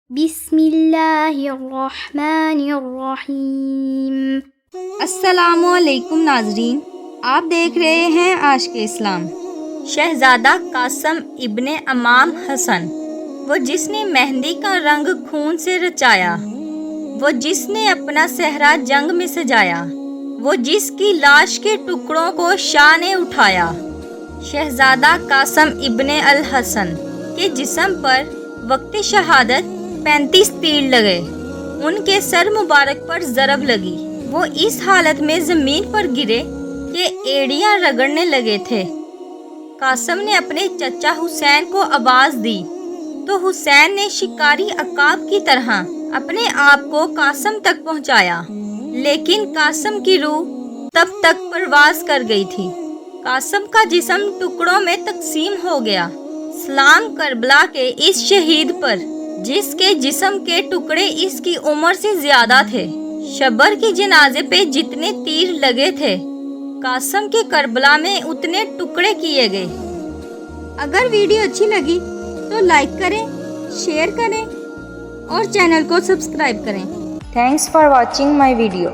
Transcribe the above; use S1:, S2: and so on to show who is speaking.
S1: بسم اللہ الرحمن الرحیم۔
S2: السلام علیکم ناظرین، آپ دیکھ رہے ہیں عاشق اسلام۔ شہزادہ قاسم ابن امام حسن، وہ جس نے مہندی کا رنگ خون سے رچایا، وہ جس نے اپنا صحرا جنگ میں سجایا، وہ جس کی لاش کے ٹکڑوں کو شاہ نے اٹھایا۔ شہزادہ قاسم ابن الحسن کے جسم پر وقت شہادت 35 تیر لگے، ان کے سر مبارک پر ضرب لگی، وہ اس حالت میں زمین پر گرے کہ ایڑیاں رگڑنے لگے تھے۔ قاسم نے اپنے چچا حسین کو آواز دی تو حسین نے شکاری عقاب کی طرح اپنے آپ کو قاسم تک پہنچایا، لیکن قاسم کی روح تب تک پرواز کر گئی تھی۔ قاسم کا جسم ٹکڑوں میں تقسیم ہو گیا۔ سلام کربلا کے اس شہید پر جس کے جسم کے ٹکڑے اس کی عمر سے زیادہ تھے۔ شبر کے جنازے پہ جتنے تیر لگے تھے، قاسم کے کربلا میں اتنے ٹکڑے کیے گئے۔ اگر ویڈیو اچھی لگی تو لائک کریں، شیئر کریں اور چینل کو سبسکرائب کریں۔ Thanks for watching my video.